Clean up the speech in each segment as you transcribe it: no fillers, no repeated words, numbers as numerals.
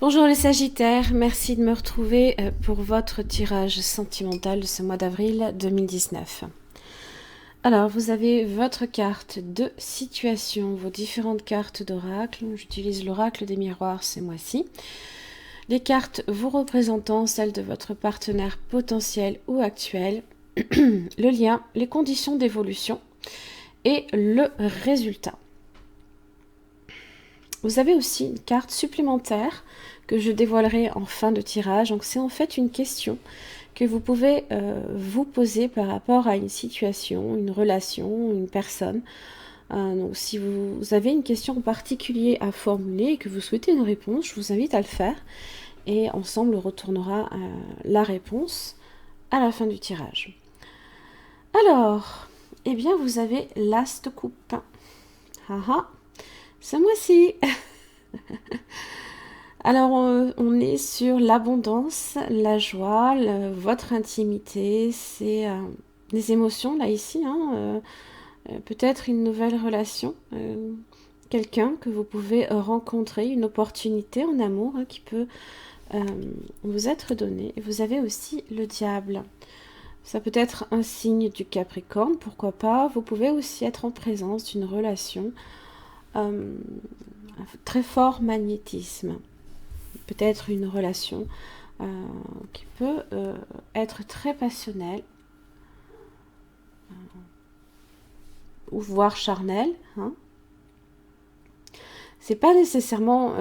Bonjour les Sagittaires, merci de me retrouver pour votre tirage sentimental de ce mois d'avril 2019. Alors, vous avez votre carte de situation, vos différentes cartes d'oracle. J'utilise l'oracle des miroirs ce mois-ci. Les cartes vous représentant celles de votre partenaire potentiel ou actuel, le lien, les conditions d'évolution et le résultat. Vous avez aussi une carte supplémentaire que je dévoilerai en fin de tirage. Donc c'est en fait une question que vous pouvez vous poser par rapport à une situation, une relation, une personne. Donc si vous avez une question en particulier à formuler et que vous souhaitez une réponse, je vous invite à le faire. Et ensemble, on retournera la réponse à la fin du tirage. Alors, eh bien, vous avez l'As de coupe. Ce mois-ci. Alors, on est sur l'abondance, la joie, votre intimité, c'est les émotions, là, ici, hein, peut-être une nouvelle relation, quelqu'un que vous pouvez rencontrer, une opportunité en amour hein, qui peut vous être donnée. Et vous avez aussi le diable. Ça peut être un signe du Capricorne, pourquoi pas. Vous pouvez aussi être en présence d'une relation un très fort magnétisme. Peut-être une relation qui peut être très passionnelle ou voire charnelle. Hein. C'est pas nécessairement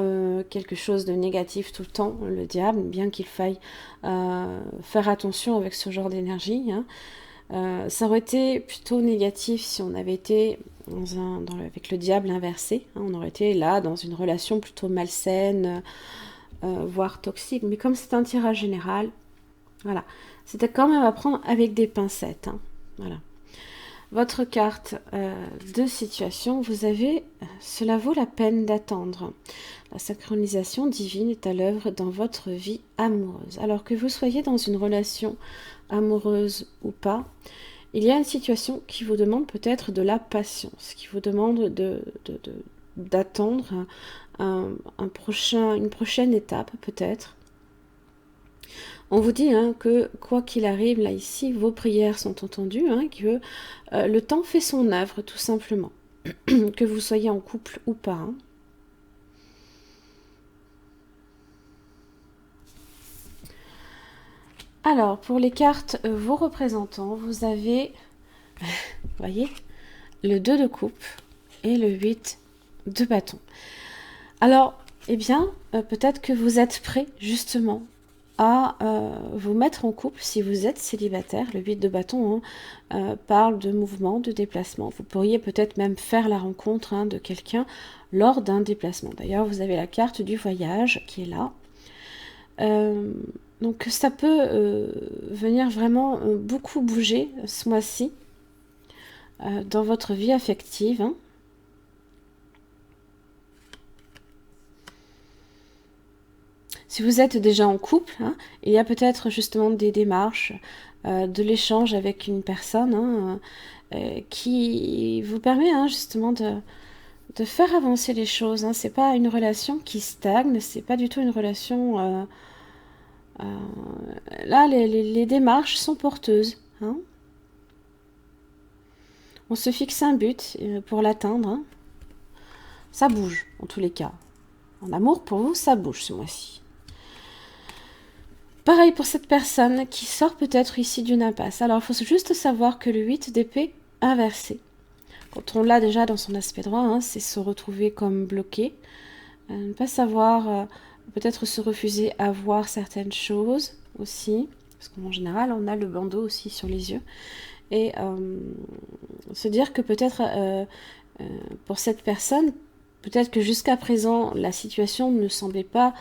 quelque chose de négatif tout le temps, le diable, bien qu'il faille faire attention avec ce genre d'énergie. Hein. Ça aurait été plutôt négatif si on avait été avec le diable inversé. Hein. On aurait été là dans une relation plutôt malsaine, voire toxique. Mais comme c'est un tirage général, voilà. C'était quand même à prendre avec des pincettes. Hein. Voilà. Votre carte de situation, vous avez « Cela vaut la peine d'attendre ». La synchronisation divine est à l'œuvre dans votre vie amoureuse. Alors que vous soyez dans une relation amoureuse ou pas, il y a une situation qui vous demande peut-être de la patience, qui vous demande d'attendre une prochaine étape peut-être. On vous dit hein, que quoi qu'il arrive, là ici, vos prières sont entendues, hein, que le temps fait son œuvre tout simplement, que vous soyez en couple ou pas. Hein. Alors, pour les cartes, vos représentants, vous avez, vous voyez, le 2 de coupe et le 8 de bâton. Alors, eh bien, peut-être que vous êtes prêts justement à vous mettre en couple si vous êtes célibataire. Le 8 de bâton hein, parle de mouvement, de déplacement. Vous pourriez peut-être même faire la rencontre hein, de quelqu'un lors d'un déplacement. D'ailleurs, vous avez la carte du voyage qui est là. Donc ça peut venir vraiment beaucoup bouger ce mois-ci dans votre vie affective. Hein. Si vous êtes déjà en couple, hein, il y a peut-être justement des démarches, de l'échange avec une personne hein, qui vous permet hein, justement de faire avancer les choses. Hein. C'est pas une relation qui stagne, c'est pas du tout une relation... là, les démarches sont porteuses. Hein. On se fixe un but pour l'atteindre. Hein. Ça bouge, en tous les cas. En amour, pour vous, ça bouge ce mois-ci. Pareil pour cette personne qui sort peut-être ici d'une impasse. Alors, il faut juste savoir que le 8 d'épée inversé, quand on l'a déjà dans son aspect droit, hein, c'est se retrouver comme bloqué, ne pas savoir, peut-être se refuser à voir certaines choses aussi, parce qu'en général, on a le bandeau aussi sur les yeux, et se dire que peut-être pour cette personne, peut-être que jusqu'à présent, la situation ne semblait pas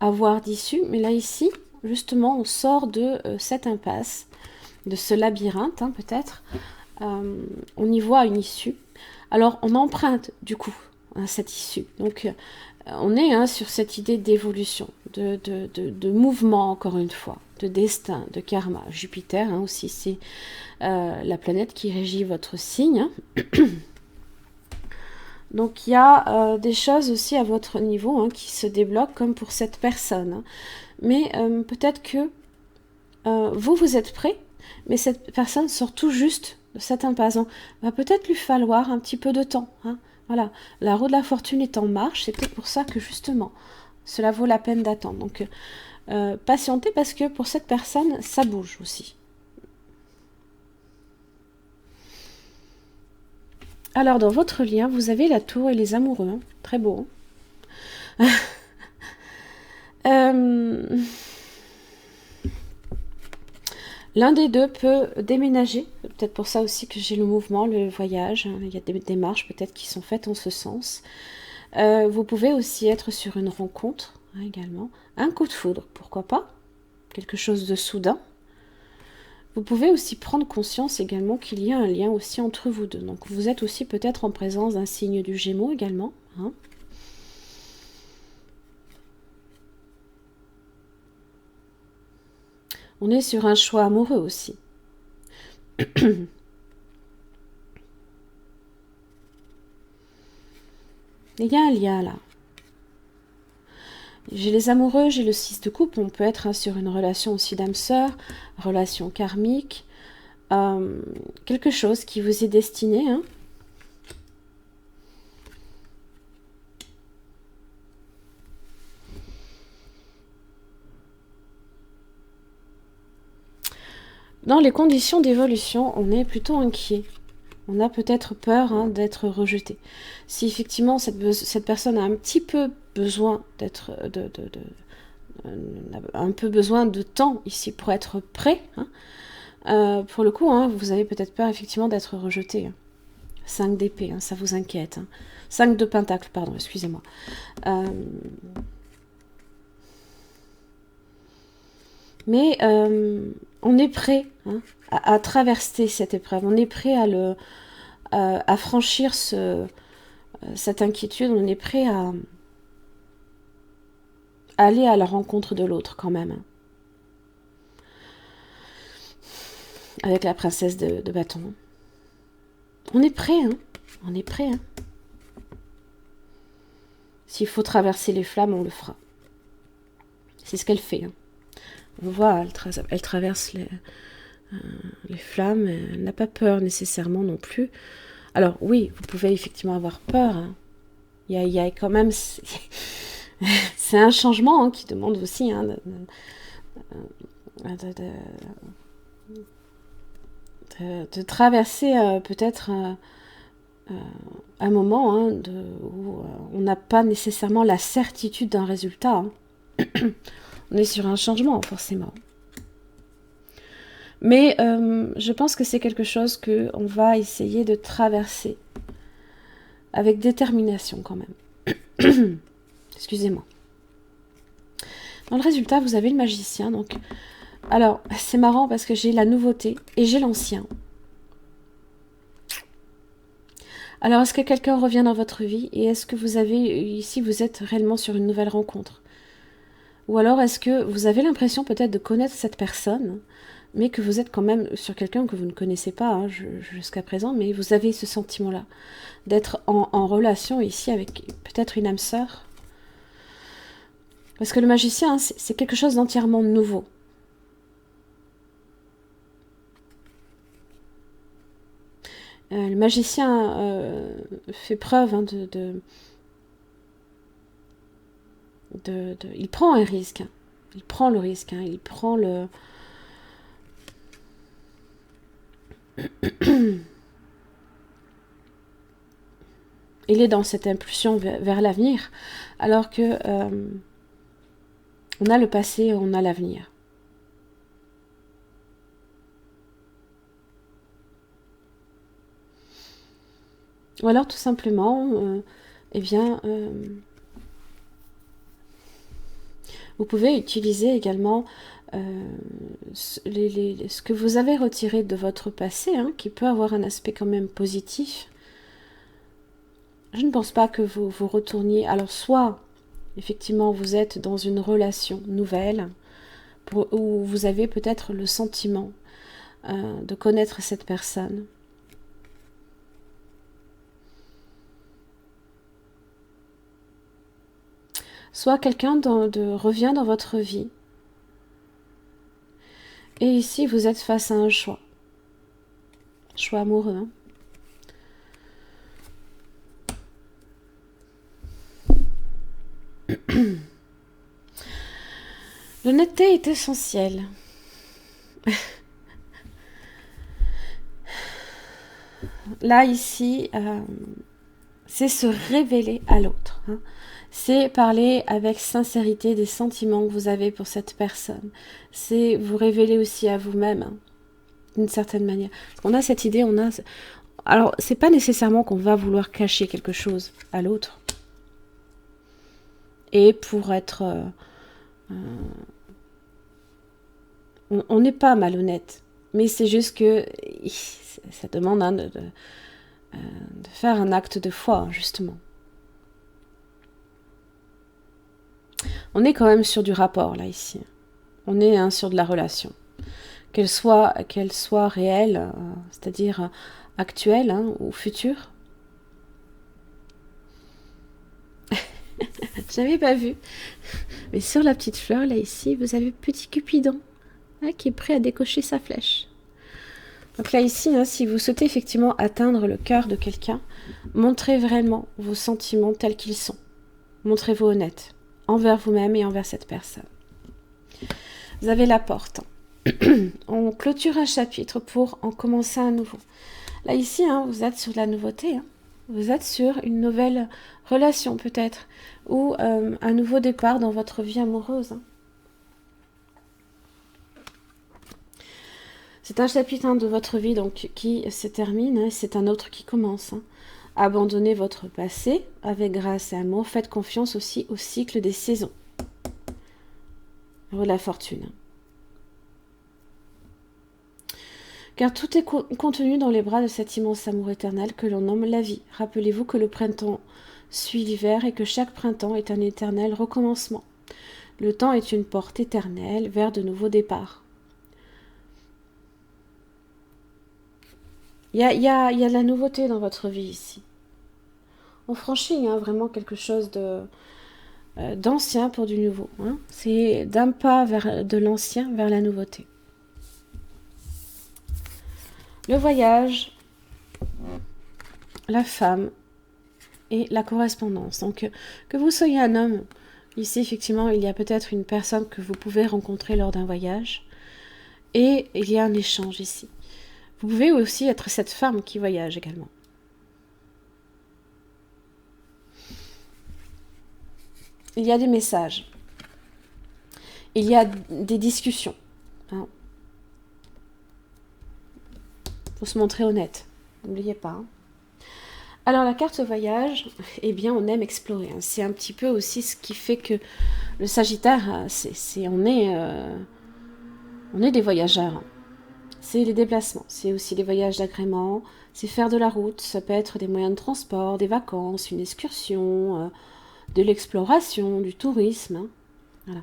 avoir d'issue, mais là ici, justement, on sort de cette impasse, de ce labyrinthe, hein, peut-être. On y voit une issue. Alors, on emprunte, du coup, hein, cette issue. Donc, on est hein, sur cette idée d'évolution, de mouvement, encore une fois, de destin, de karma. Jupiter, hein, aussi, c'est la planète qui régit votre signe. Hein. Donc il y a des choses aussi à votre niveau hein, qui se débloquent comme pour cette personne. Hein. Mais peut-être que vous êtes prêt, mais cette personne sort tout juste de cette impasse. Donc, va peut-être lui falloir un petit peu de temps. Hein. Voilà, la roue de la fortune est en marche, c'est peut-être pour ça que justement, cela vaut la peine d'attendre. Donc patientez parce que pour cette personne, ça bouge aussi. Alors, dans votre lien, vous avez la tour et les amoureux. Hein. Très beau. Hein. L'un des deux peut déménager. Peut-être pour ça aussi que j'ai le mouvement, le voyage. Il y a des démarches peut-être qui sont faites en ce sens. Vous pouvez aussi être sur une rencontre hein, également. Un coup de foudre, pourquoi pas. Quelque chose de soudain. Vous pouvez aussi prendre conscience également qu'il y a un lien aussi entre vous deux. Donc vous êtes aussi peut-être en présence d'un signe du Gémeaux également. Hein. On est sur un choix amoureux aussi. Il y a un lien là. J'ai les amoureux, j'ai le 6 de coupe. On peut être hein, sur une relation aussi d'âme-sœur, relation karmique. Quelque chose qui vous est destiné. Hein. Dans les conditions d'évolution, on est plutôt inquiet. On a peut-être peur hein, d'être rejeté. Si effectivement cette personne a un petit peu besoin d'être, un peu besoin de temps ici pour être prêt, hein, pour le coup, hein, vous avez peut-être peur effectivement d'être rejeté. 5 d'épée, hein, ça vous inquiète. Hein. 5 de pentacle, pardon, excusez-moi. Mais on est prêt hein, à traverser cette épreuve. On est prêt à franchir cette inquiétude. On est prêt à aller à la rencontre de l'autre quand même. Hein. Avec la princesse de bâton. On est prêt, hein. On est prêt, hein. S'il faut traverser les flammes, on le fera. C'est ce qu'elle fait. Hein. On voit, elle traverse les flammes. Elle n'a pas peur nécessairement non plus. Alors oui, vous pouvez effectivement avoir peur. Hein. Il y a quand même... C'est un changement hein, qui demande aussi hein, de traverser peut-être un moment hein, où on n'a pas nécessairement la certitude d'un résultat. Hein. On est sur un changement, forcément. Mais je pense que c'est quelque chose qu'on va essayer de traverser avec détermination quand même. Excusez-moi. Dans le résultat, vous avez le magicien. Donc, alors, c'est marrant parce que j'ai la nouveauté et j'ai l'ancien. Alors, est-ce que quelqu'un revient dans votre vie et est-ce que vous avez, ici, vous êtes réellement sur une nouvelle rencontre? Ou alors, est-ce que vous avez l'impression peut-être de connaître cette personne, mais que vous êtes quand même sur quelqu'un que vous ne connaissez pas hein, jusqu'à présent, mais vous avez ce sentiment-là d'être en relation ici avec peut-être une âme sœur? Parce que le magicien, c'est quelque chose d'entièrement nouveau. Le magicien fait preuve hein, il prend un risque. Hein. Il prend le risque. Hein. Il prend le... Il est dans cette impulsion vers l'avenir, alors que on a le passé, on a l'avenir. Ou alors tout simplement, eh bien, vous pouvez utiliser également ce que vous avez retiré de votre passé, hein, qui peut avoir un aspect quand même positif. Je ne pense pas que vous retourniez. Alors soit, effectivement, vous êtes dans une relation nouvelle, où vous avez peut-être le sentiment de connaître cette personne. soit quelqu'un revient dans votre vie. Et ici, vous êtes face à un choix. Choix amoureux. Hein. L'honnêteté est essentielle. Là, ici, c'est se révéler à l'autre. Hein. C'est parler avec sincérité des sentiments que vous avez pour cette personne. C'est vous révéler aussi à vous-même, hein, d'une certaine manière. Parce qu'on a cette idée, Alors, c'est pas nécessairement qu'on va vouloir cacher quelque chose à l'autre. Et pour être... on n'est pas malhonnête. Mais c'est juste que ça demande hein, de faire un acte de foi, justement. On est quand même sur du rapport, là, ici. On est hein, sur de la relation. Qu'elle soit réelle, c'est-à-dire actuelle hein, ou future. J'avais pas vu. Mais sur la petite fleur, là, ici, vous avez petit Cupidon hein, qui est prêt à décocher sa flèche. Donc là, ici, hein, si vous souhaitez effectivement atteindre le cœur de quelqu'un, montrez vraiment vos sentiments tels qu'ils sont. Montrez-vous honnête envers vous-même et envers cette personne. Vous avez la porte. On clôture un chapitre pour en commencer un nouveau. Là, ici, hein, vous êtes sur de la nouveauté. Hein. Vous êtes sur une nouvelle relation, peut-être, ou un nouveau départ dans votre vie amoureuse. Hein. C'est un chapitre hein, de votre vie donc, qui se termine, hein, c'est un autre qui commence. Hein. Abandonnez votre passé avec grâce et amour. Faites confiance aussi au cycle des saisons. Heureux de la fortune. Car tout est contenu dans les bras de cet immense amour éternel que l'on nomme la vie. Rappelez-vous que le printemps suit l'hiver et que chaque printemps est un éternel recommencement. Le temps est une porte éternelle vers de nouveaux départs. Il y a de la nouveauté dans votre vie ici. On franchit hein, vraiment quelque chose d'ancien pour du nouveau. Hein. C'est d'un pas vers de l'ancien vers la nouveauté. Le voyage, la femme et la correspondance. Donc, que vous soyez un homme, ici, effectivement, il y a peut-être une personne que vous pouvez rencontrer lors d'un voyage. Et il y a un échange ici. Vous pouvez aussi être cette femme qui voyage également. Il y a des messages. Il y a des discussions. Hein. Faut se montrer honnête. N'oubliez pas. Hein. Alors la carte voyage, eh bien on aime explorer. Hein. C'est un petit peu aussi ce qui fait que le Sagittaire, on est des voyageurs. C'est les déplacements, c'est aussi des voyages d'agrément, c'est faire de la route, ça peut être des moyens de transport, des vacances, une excursion, de l'exploration, du tourisme. Hein. Voilà.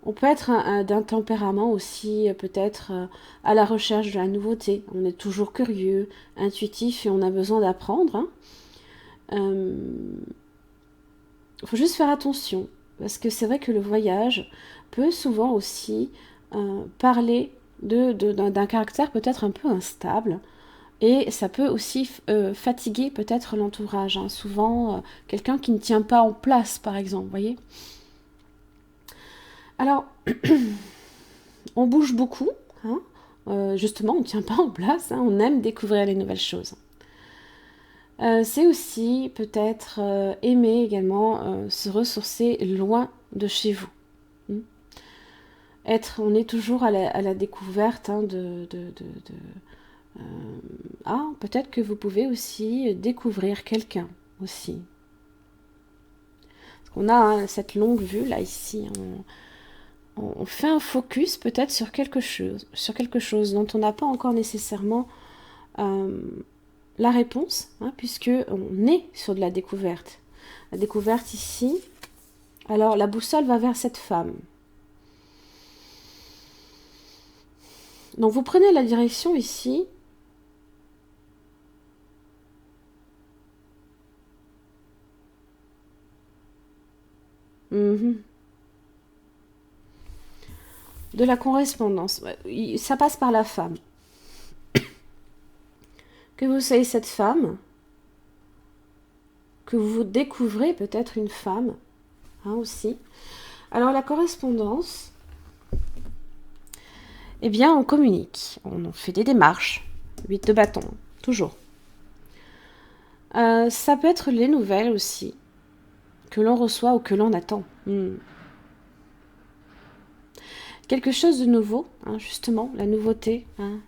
On peut être d'un tempérament aussi peut-être à la recherche de la nouveauté. On est toujours curieux, intuitif et on a besoin d'apprendre. Il faut juste faire attention parce que c'est vrai que le voyage peut souvent aussi parler d'un caractère peut-être un peu instable et ça peut aussi fatiguer peut-être l'entourage. Hein. Souvent quelqu'un qui ne tient pas en place par exemple, vous voyez. Alors, on bouge beaucoup, hein. Justement, on ne tient pas en place, hein. On aime découvrir les nouvelles choses. C'est aussi peut-être aimer également se ressourcer loin de chez vous. On est toujours à la découverte hein, peut-être que vous pouvez aussi découvrir quelqu'un aussi. Parce qu'on a hein, cette longue vue là ici. On fait un focus peut-être sur quelque chose dont on n'a pas encore nécessairement la réponse, hein, puisque on est sur de la découverte. La découverte ici. Alors la boussole va vers cette femme. Donc vous prenez la direction ici. Mhm. De la correspondance. Ça passe par la femme. Que vous soyez cette femme, que vous découvrez peut-être une femme, hein, aussi. Alors la correspondance, eh bien on communique, on fait des démarches, 8 de bâton, toujours. Ça peut être les nouvelles aussi, que l'on reçoit ou que l'on attend. Quelque chose de nouveau, hein, justement, la nouveauté, hein,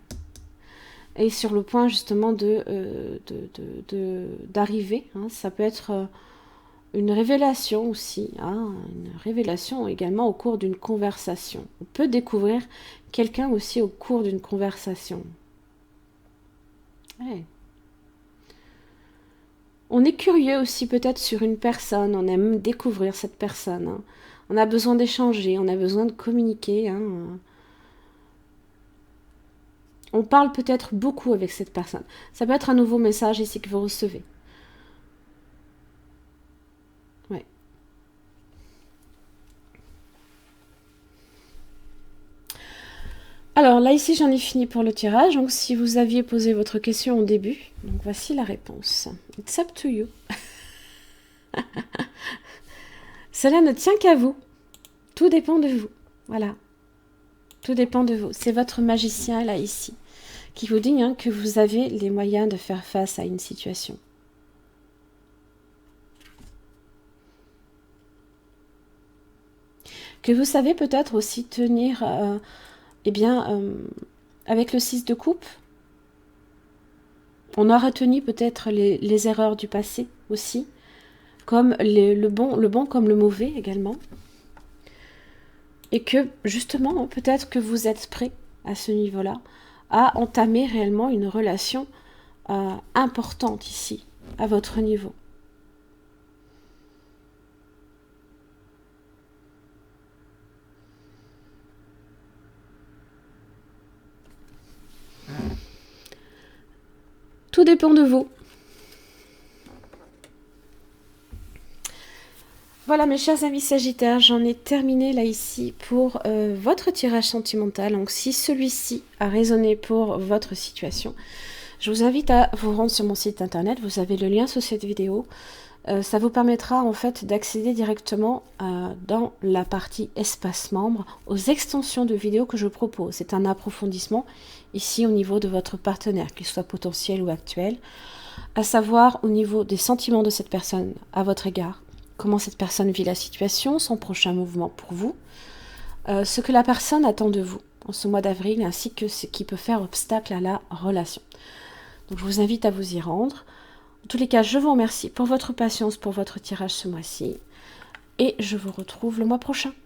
est sur le point justement d'arriver. Hein. Ça peut être une révélation aussi, hein, une révélation également au cours d'une conversation. On peut découvrir quelqu'un aussi au cours d'une conversation. Ouais. On est curieux aussi peut-être sur une personne, on aime découvrir cette personne. Hein. On a besoin d'échanger, on a besoin de communiquer. Hein. On parle peut-être beaucoup avec cette personne. Ça peut être un nouveau message ici que vous recevez. Ouais. Alors là, ici, j'en ai fini pour le tirage. Donc, si vous aviez posé votre question au début, donc voici la réponse. It's up to you. Cela ne tient qu'à vous. Tout dépend de vous. Voilà. Tout dépend de vous. C'est votre magicien, là, ici, qui vous dit, hein, que vous avez les moyens de faire face à une situation. Que vous savez peut-être aussi tenir, avec le 6 de coupe. On a retenu peut-être les erreurs du passé aussi, comme le bon comme le mauvais également. Et que justement, peut-être que vous êtes prêt à ce niveau-là à entamer réellement une relation importante ici, à votre niveau. Tout dépend de vous. Voilà mes chers amis Sagittaires, j'en ai terminé là ici pour votre tirage sentimental. Donc si celui-ci a résonné pour votre situation, je vous invite à vous rendre sur mon site internet, vous avez le lien sous cette vidéo. Ça vous permettra en fait d'accéder directement dans la partie espace membre aux extensions de vidéos que je propose. C'est un approfondissement ici au niveau de votre partenaire, qu'il soit potentiel ou actuel, à savoir au niveau des sentiments de cette personne à votre égard, comment cette personne vit la situation, son prochain mouvement pour vous, ce que la personne attend de vous en ce mois d'avril, ainsi que ce qui peut faire obstacle à la relation. Donc je vous invite à vous y rendre. En tous les cas, je vous remercie pour votre patience, pour votre tirage ce mois-ci. Et je vous retrouve le mois prochain.